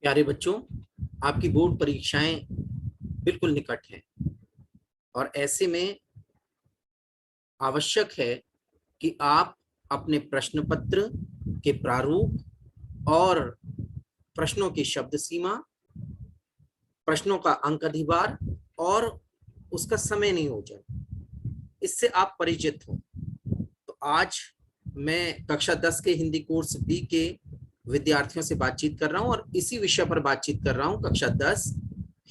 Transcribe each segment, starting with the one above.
प्यारे बच्चों, आपकी बोर्ड परीक्षाएं बिल्कुल निकट हैं और ऐसे में आवश्यक है कि आप अपने प्रश्न पत्र के प्रारूप और प्रश्नों की शब्द सीमा, प्रश्नों का अंक अधिभार और उसका समय नियोजन, इससे आप परिचित हो। तो आज मैं कक्षा 10 के हिंदी कोर्स बी के विद्यार्थियों से बातचीत कर रहा हूं और इसी विषय पर बातचीत कर रहा हूं। कक्षा 10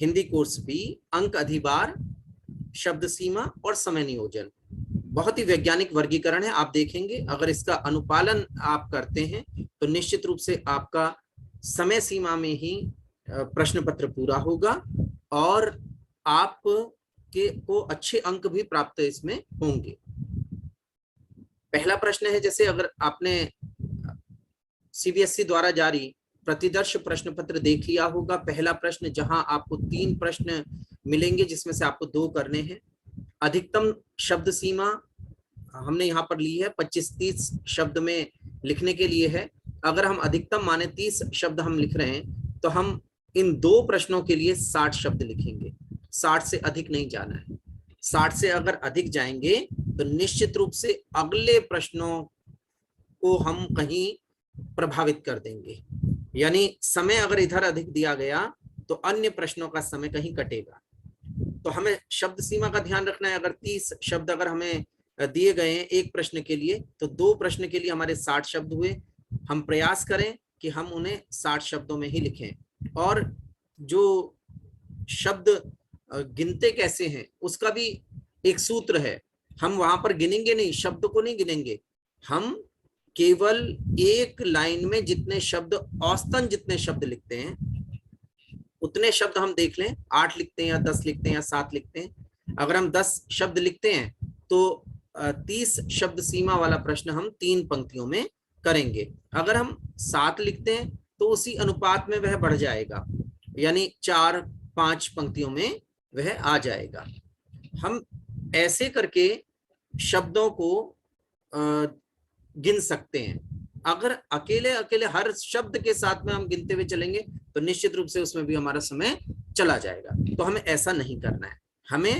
हिंदी कोर्स बी, अंक अधिभार, शब्द सीमा और समय नियोजन। बहुत ही वैज्ञानिक वर्गीकरण है। आप देखेंगे अगर इसका अनुपालन आप करते हैं तो निश्चित रूप से आपका समय सीमा में ही प्रश्न पत्र पूरा होगा और आप को अच्छे अंक भी प्राप्त इसमें होंगे। पहला प्रश्न है, जैसे अगर आपने सीबीएसई द्वारा जारी प्रतिदर्श प्रश्न पत्र देख लिया होगा, पहला प्रश्न जहां आपको 3 प्रश्न मिलेंगे जिसमें से आपको 2 करने हैं। अधिकतम शब्द सीमा हमने यहाँ पर ली है 25-30 शब्द में लिखने के लिए है। अगर हम अधिकतम माने 30 शब्द हम लिख रहे हैं तो हम इन 2 प्रश्नों के लिए 60 शब्द लिखेंगे। 60 से अधिक नहीं जाना है। 60 से अगर अधिक जाएंगे तो निश्चित रूप से अगले प्रश्नों को हम कहीं प्रभावित कर देंगे, यानी समय अगर इधर अधिक दिया गया तो अन्य प्रश्नों का समय कहीं कटेगा। तो हमें शब्द सीमा का ध्यान रखना है। अगर 30 शब्द अगर हमें दिए गए हैं एक प्रश्न के लिए तो 2 प्रश्न के लिए हमारे 60 शब्द हुए। हम प्रयास करें कि हम उन्हें 60 शब्दों में ही लिखें। और जो शब्द गिनते कैसे हैं उसका भी एक सूत्र है। हम वहां पर गिनेंगे नहीं, शब्द को नहीं गिनेंगे, हम केवल एक लाइन में जितने शब्द, औसतन जितने शब्द लिखते हैं उतने शब्द हम देख लें, 8 लिखते हैं या 10 लिखते हैं या 7 लिखते हैं। अगर हम 10 शब्द लिखते हैं तो 30 शब्द सीमा वाला प्रश्न हम 3 पंक्तियों में करेंगे। अगर हम 7 लिखते हैं तो उसी अनुपात में वह बढ़ जाएगा, यानी 4-5 पंक्तियों में वह आ जाएगा। हम ऐसे करके शब्दों को गिन सकते हैं। अगर अकेले अकेले हर शब्द के साथ में हम गिनते हुए चलेंगे तो निश्चित रूप से उसमें भी हमारा समय चला जाएगा। तो हमें ऐसा नहीं करना है। हमें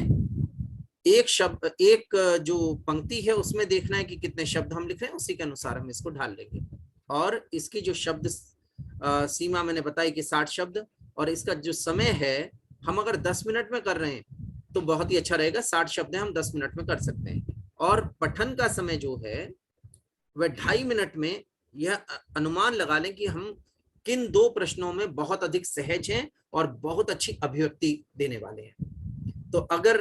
एक शब्द, एक जो पंक्ति है उसमें देखना है कि कितने शब्द हम लिख रहे हैं, उसी के अनुसार हम इसको ढाल लेंगे। और इसकी जो शब्द सीमा मैंने बताई कि 60 शब्द, और इसका जो समय है हम अगर 10 मिनट में कर रहे हैं तो बहुत ही अच्छा रहेगा। 60 शब्द हम 10 मिनट में कर सकते हैं। और पठन का समय जो है वह 2.5 मिनट में यह अनुमान लगा लें कि हम किन 2 प्रश्नों में बहुत अधिक सहज हैं और बहुत अच्छी अभिव्यक्ति देने वाले हैं। तो अगर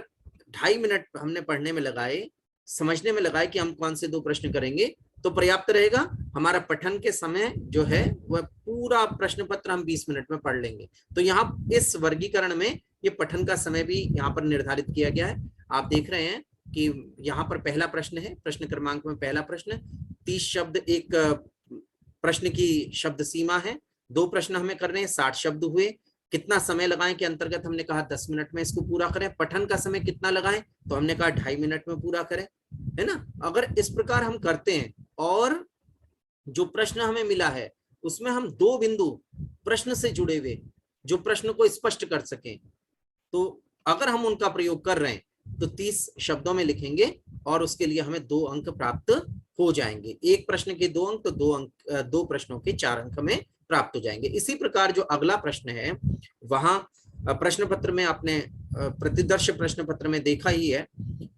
2.5 मिनट हमने पढ़ने में लगाए, समझने में लगाए कि हम कौन से 2 प्रश्न करेंगे तो पर्याप्त रहेगा। हमारा पठन के समय जो है वह पूरा प्रश्न पत्र हम 20 मिनट में पढ़ लेंगे। तो यहाँ इस वर्गीकरण में ये पठन का समय भी यहाँ पर निर्धारित किया गया है। आप देख रहे हैं कि यहाँ पर पहला प्रश्न है, प्रश्न क्रमांक में पहला प्रश्न, 30 शब्द एक प्रश्न की शब्द सीमा है। 2 प्रश्न हमें करने हैं, 60 शब्द हुए। कितना समय लगाएं के अंतर्गत हमने कहा 10 मिनट में इसको पूरा करें। पठन का समय कितना लगाएं तो हमने कहा 2.5 मिनट में पूरा करें, है ना। अगर इस प्रकार हम करते हैं और जो प्रश्न हमें मिला है उसमें हम 2 बिंदु प्रश्न से जुड़े हुए जो प्रश्न को स्पष्ट कर सकें, तो अगर हम उनका प्रयोग कर रहे हैं तो 30 शब्दों में लिखेंगे और उसके लिए हमें 2 अंक प्राप्त हो जाएंगे। एक प्रश्न के 2 अंक तो 2 अंक, 2 प्रश्नों के 4 अंक में प्राप्त हो जाएंगे। इसी प्रकार जो अगला प्रश्न है वहां प्रश्न पत्र में आपने प्रतिदर्श प्रश्न पत्र में देखा ही है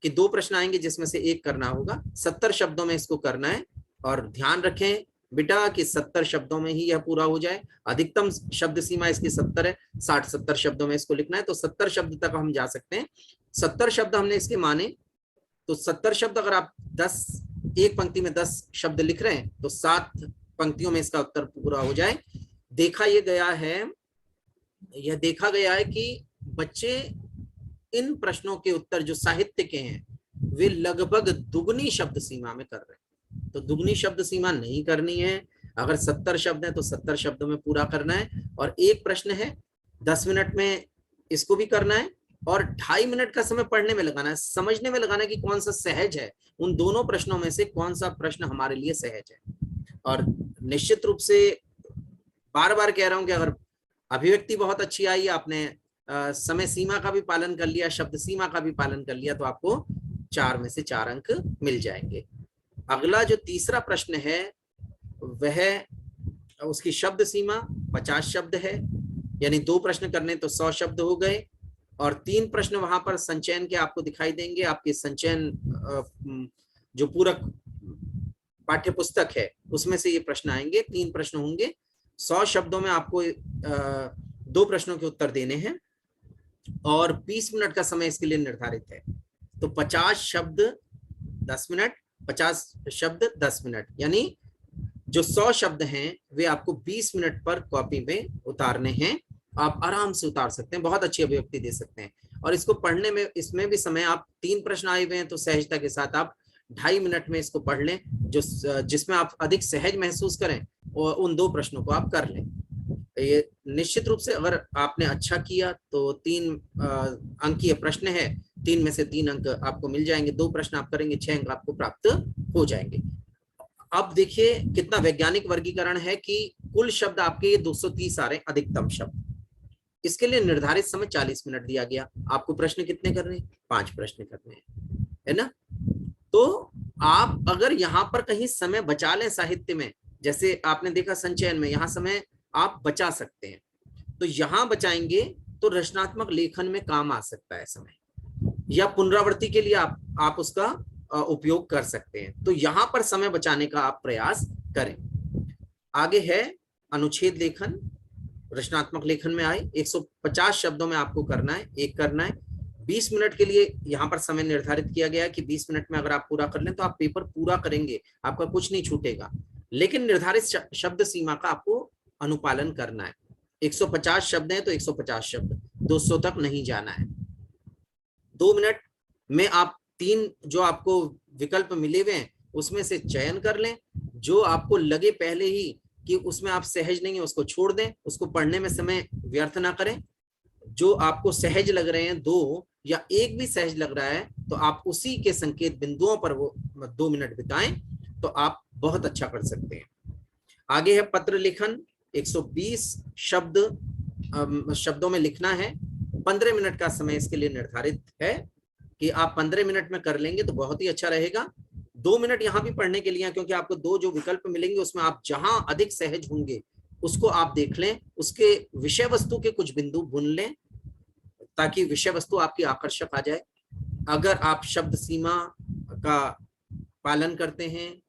कि 2 प्रश्न आएंगे जिसमें से एक करना होगा। 70 शब्दों में इसको करना है और ध्यान रखें बेटा कि 70 शब्दों में ही यह पूरा हो जाए। अधिकतम शब्द सीमा इसकी 70 है, 60-70 शब्दों में इसको लिखना है। तो 70 शब्द तक हम जा सकते हैं। 70 शब्द हमने इसके माने तो 70 शब्द अगर आप 10 एक पंक्ति में 10 शब्द लिख रहे हैं तो 7 पंक्तियों में इसका उत्तर पूरा हो जाए। यह देखा गया है कि बच्चे इन प्रश्नों के उत्तर जो साहित्य के हैं वे लगभग दुगनी शब्द सीमा में कर रहे हैं। तो दुगनी शब्द सीमा नहीं करनी है। अगर 70 शब्द हैं तो 70 शब्दों में पूरा करना है। और एक प्रश्न है 10 मिनट में इसको भी करना है और 2.5 मिनट का समय पढ़ने में लगाना है, समझने में लगाना है कि कौन सा सहज है, उन दोनों प्रश्नों में से कौन सा प्रश्न हमारे लिए सहज है। और निश्चित रूप से बार बार कह रहा हूं कि अगर अभिव्यक्ति बहुत अच्छी आई, आपने समय सीमा का भी पालन कर लिया, शब्द सीमा का भी पालन कर लिया, तो आपको 4 में से 4 अंक मिल जाएंगे। अगला जो तीसरा प्रश्न है वह, उसकी शब्द सीमा 50 शब्द है, यानी 2 प्रश्न करने तो 100 शब्द हो गए, और 3 प्रश्न वहां पर संचयन के आपको दिखाई देंगे। आपके संचयन जो पूरक पाठ्य पुस्तक है उसमें से ये प्रश्न आएंगे, 3 प्रश्न होंगे। 100 शब्दों में आपको 2 प्रश्नों के उत्तर देने हैं, और 20 मिनट का समय इसके लिए निर्धारित है। तो 50 शब्द 10 मिनट, 50 शब्द 10 मिनट, यानी जो 100 शब्द हैं वे आपको 20 मिनट पर कॉपी में उतारने हैं। आप आराम से उतार सकते हैं, बहुत अच्छी अभिव्यक्ति दे सकते हैं। और इसको पढ़ने में, इसमें भी समय, आप 3 प्रश्न आए हुए हैं तो सहजता के साथ आप 2.5 मिनट में इसको पढ़ लें। जो जिसमें आप अधिक सहज महसूस करें और उन 2 प्रश्नों को आप कर लें। ये निश्चित रूप से अगर आपने अच्छा किया तो 3 अंकीय प्रश्न है, 3 में से 3 अंक आपको मिल जाएंगे। 2 प्रश्न आप करेंगे, 6 अंक आपको प्राप्त हो जाएंगे। अब देखिए कितना वैज्ञानिक वर्गीकरण है कि कुल शब्द आपके 230 आ रहे हैं, अधिकतम शब्द। इसके लिए निर्धारित समय 40 मिनट दिया गया। आपको प्रश्न कितने करने हैं? 5 प्रश्न करने हैं, है ना। तो आप अगर यहाँ पर कहीं समय बचा लें साहित्य में, जैसे आपने देखा संचयन में यहाँ समय आप बचा सकते हैं, तो यहाँ बचाएंगे तो रचनात्मक लेखन में काम आ सकता है समय, या पुनरावृत्ति के लिए आप उसका उपयोग कर सकते हैं। तो यहाँ पर समय बचाने का आप प्रयास करें। आगे है अनुच्छेद लेखन, रचनात्मक लेखन में आए 150 शब्दों में आपको करना है, एक करना है। 20 मिनट के लिए यहाँ पर समय निर्धारित किया गया है कि 20 मिनट में अगर आप पूरा कर लें तो आप पेपर पूरा करेंगे, आपका कुछ नहीं छूटेगा। लेकिन निर्धारित शब्द सीमा का आपको अनुपालन करना है। 150 शब्द हैं तो 150 शब्द, 200 तक नहीं जाना है। 2 मिनट में आप 3 जो आपको विकल्प मिले हुए हैं उसमें से चयन कर लें। जो आपको लगे पहले ही कि उसमें आप सहज नहीं है उसको छोड़ दें, उसको पढ़ने में समय व्यर्थ ना करें। जो आपको सहज लग रहे हैं 2 या 1 भी सहज लग रहा है तो आप उसी के संकेत बिंदुओं पर वो 2 मिनट बिताएं, तो आप बहुत अच्छा कर सकते हैं। आगे है पत्र लेखन, 120 शब्दों में लिखना है। 15 मिनट का समय इसके लिए निर्धारित है कि आप 15 मिनट में कर लेंगे तो बहुत ही अच्छा रहेगा। 2 मिनट यहाँ भी पढ़ने के लिए, क्योंकि आपको 2 जो विकल्प मिलेंगे उसमें आप जहां अधिक सहज होंगे उसको आप देख लें, उसके विषय वस्तु के कुछ बिंदु भून लें ताकि विषय वस्तु आपकी आकर्षक आ जाए। अगर आप शब्द सीमा का पालन करते हैं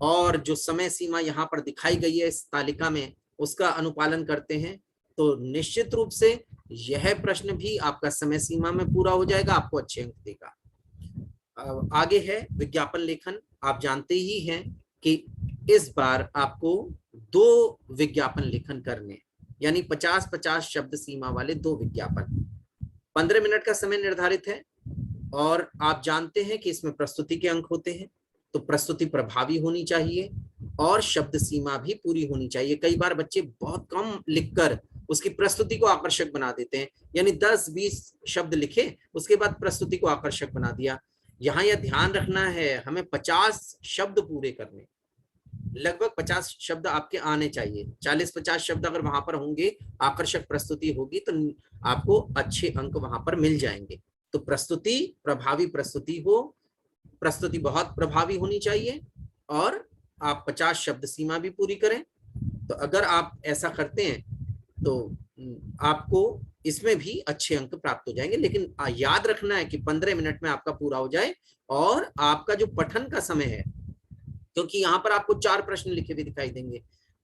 और जो समय सीमा यहाँ पर दिखाई गई है इस तालिका में उसका अनुपालन करते हैं तो निश्चित रूप से यह प्रश्न भी आपका समय सीमा में पूरा हो जाएगा, आपको अच्छे अंक देगा। आगे है विज्ञापन लेखन। आप जानते ही हैं कि इस बार आपको 2 विज्ञापन लेखन करने, यानी 50-50 शब्द सीमा वाले 2 विज्ञापन। 15 मिनट का समय निर्धारित है, और आप जानते हैं कि इसमें प्रस्तुति के अंक होते हैं, तो प्रस्तुति प्रभावी होनी चाहिए और शब्द सीमा भी पूरी होनी चाहिए। कई बार बच्चे बहुत कम लिखकर उसकी प्रस्तुति को आकर्षक बना देते हैं, यानी 10-20 शब्द लिखे उसके बाद प्रस्तुति को आकर्षक बना दिया। यहाँ यह ध्यान रखना है हमें 50 शब्द पूरे करने, लगभग 50 शब्द आपके आने चाहिए। 40-50 शब्द अगर वहां पर होंगे, आकर्षक प्रस्तुति होगी तो आपको अच्छे अंक वहां पर मिल जाएंगे। तो प्रस्तुति प्रभावी प्रस्तुति हो, प्रस्तुति बहुत प्रभावी होनी चाहिए, और आप 50 शब्द सीमा भी पूरी करें। तो अगर आप ऐसा करते हैं तो आपको इसमें भी अच्छे अंक प्राप्त हो जाएंगे। लेकिन याद रखना है कि 15 मिनट में आपका पूरा हो जाए, और आपका जो पठन का समय है, क्योंकि यहाँ पर आपको 4 प्रश्न लिखे हुए दिखाई देंगे,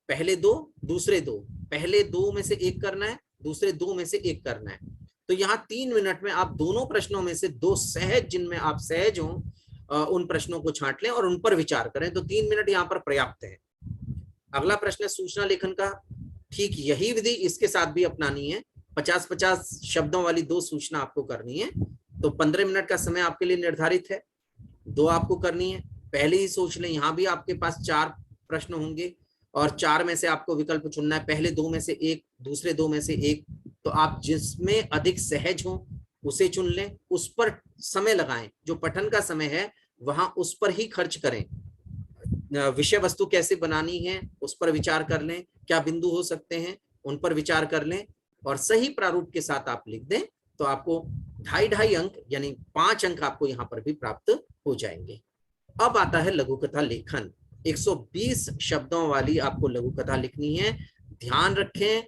पहले 2 दूसरे 2, पहले 2 में से 1 करना है, दूसरे 2 में से 1 करना है। तो यहाँ 3 मिनट में आप दोनों प्रश्नों में से 2 सहज, जिनमें आप सहज हो उन प्रश्नों को छांट लें और उन पर विचार करें, तो 3 मिनट यहाँ पर पर्याप्त है। अगला प्रश्न है सूचना लेखन का। ठीक यही विधि इसके साथ भी अपनानी है। 50-50 शब्दों वाली 2 सूचना आपको करनी है, तो 15 मिनट का समय आपके लिए निर्धारित है। 2 आपको करनी है, पहले ही सोच लें। यहाँ भी आपके पास 4 प्रश्न होंगे और 4 में से आपको विकल्प चुनना है, पहले 2 में से 1, दूसरे 2 में से 1। तो आप जिसमें अधिक सहज हो उसे चुन लें, उस पर समय लगाएं। जो पठन का समय है वहां उस पर ही खर्च करें। विषय वस्तु कैसे बनानी है उस पर विचार कर लें, क्या बिंदु हो सकते हैं, उन पर विचार कर लें और सही प्रारूप के साथ आप लिख दें तो आपको 2.5 अंक यानी 5 अंक आपको यहाँ पर भी प्राप्त हो जाएंगे। अब आता है लघु कथा लेखन। 120 शब्दों वाली आपको लघु कथा लिखनी है। ध्यान रखें,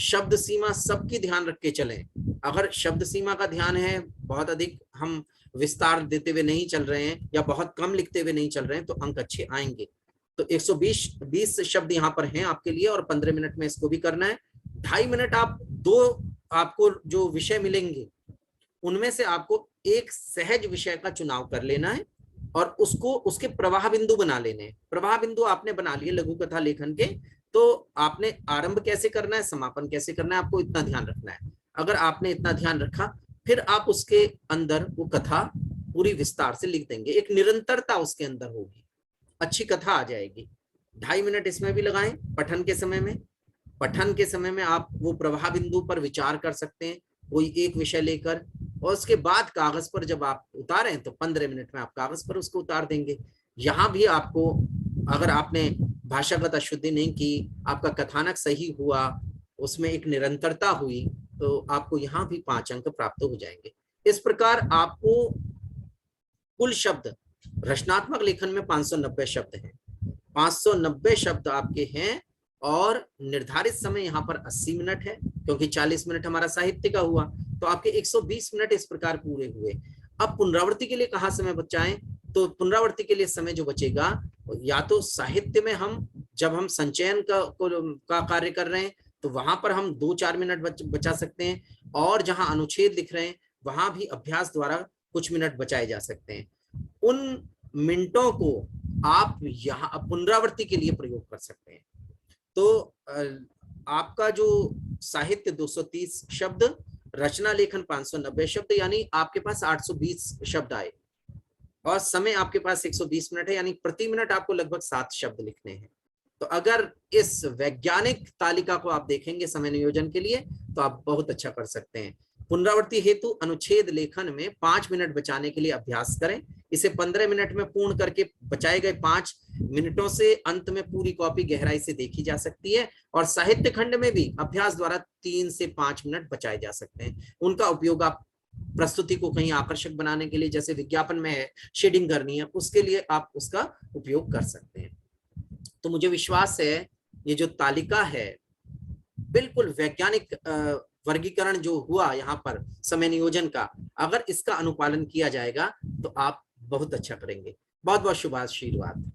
शब्द सीमा सबकी ध्यान रख के चलें। अगर शब्द सीमा का ध्यान है, बहुत अधिक हम विस्तार देते हुए नहीं चल रहे हैं या बहुत कम लिखते हुए नहीं चल रहे हैं तो अंक अच्छे आएंगे। तो 120 शब्द यहाँ पर हैं आपके लिए और 15 मिनट में इसको भी करना है। 2.5 मिनट आपको जो विषय मिलेंगे उनमें से आपको एक सहज विषय का चुनाव कर लेना है और उसको उसके प्रवाह बिंदु बना लेने हैं। प्रवाह बिंदु आपने बना लिए लघु कथा लेखन के, तो आपने आरंभ कैसे करना है, समापन कैसे करना है, आपको इतना ध्यान रखना है। अगर आपने इतना ध्यान रखा फिर आप उसके अंदर वो कथा पूरी विस्तार से लिख देंगे। एक निरंतरता उसके अंदर होगी, अच्छी कथा आ जाएगी। 2.5 मिनट इसमें भी लगाएं पठन के समय में। पठन के समय में आप वो प्रवाह बिंदु पर विचार कर सकते हैं कोई एक विषय लेकर, और उसके बाद कागज पर जब आप उतारें तो 15 मिनट में आप कागज पर उसको उतार देंगे। यहाँ भी आपको, अगर आपने भाषागत अशुद्धि नहीं की, आपका कथानक सही हुआ, उसमें एक निरंतरता हुई, तो आपको यहाँ भी 5 अंक प्राप्त हो जाएंगे। इस प्रकार आपको कुल शब्द रचनात्मक लेखन में 590 शब्द हैं। 590 शब्द आपके हैं और निर्धारित समय यहाँ पर 80 मिनट है क्योंकि 40 मिनट हमारा साहित्य का हुआ, तो आपके 120 मिनट इस प्रकार पूरे हुए। अब पुनरावृत्ति के लिए कहाँ समय बचाएं, तो पुनरावृत्ति के लिए समय जो बचेगा या तो साहित्य में हम जब हम संचयन का कार्य कर रहे हैं तो वहां पर हम 2-4 मिनट बचा सकते हैं, और जहां अनुच्छेद लिख रहे हैं वहां भी अभ्यास द्वारा कुछ मिनट बचाए जा सकते हैं। उन मिनटों को आप यहाँ पुनरावृत्ति के लिए प्रयोग कर सकते हैं। तो आपका जो साहित्य 230 शब्द, रचना लेखन 590 शब्द, यानी आपके पास 820 शब्द आए और समय आपके पास 120 मिनट है, यानी प्रति मिनट आपको लगभग 7 शब्द लिखने हैं। तो अगर इस वैज्ञानिक तालिका को आप देखेंगे समय नियोजन के लिए तो आप बहुत अच्छा कर सकते हैं। पुनरावृत्ति हेतु अनुच्छेद लेखन में 5 मिनट बचाने के लिए अभ्यास करें। इसे 15 मिनट में पूर्ण करके बचाए गए 5 मिनटों से अंत में पूरी कॉपी गहराई से देखी जा सकती है, और साहित्य खंड में भी अभ्यास द्वारा 3 से 5 मिनट बचाए जा सकते हैं। उनका उपयोग आप प्रस्तुति को कहीं आकर्षक बनाने के लिए, जैसे विज्ञापन में है शेडिंग करनी है, उसके लिए आप उसका उपयोग कर सकते हैं। तो मुझे विश्वास है ये जो तालिका है बिल्कुल वैज्ञानिक वर्गीकरण जो हुआ यहाँ पर समय नियोजन का, अगर इसका अनुपालन किया जाएगा तो आप बहुत अच्छा करेंगे। बहुत बहुत शुभाशीर्वाद।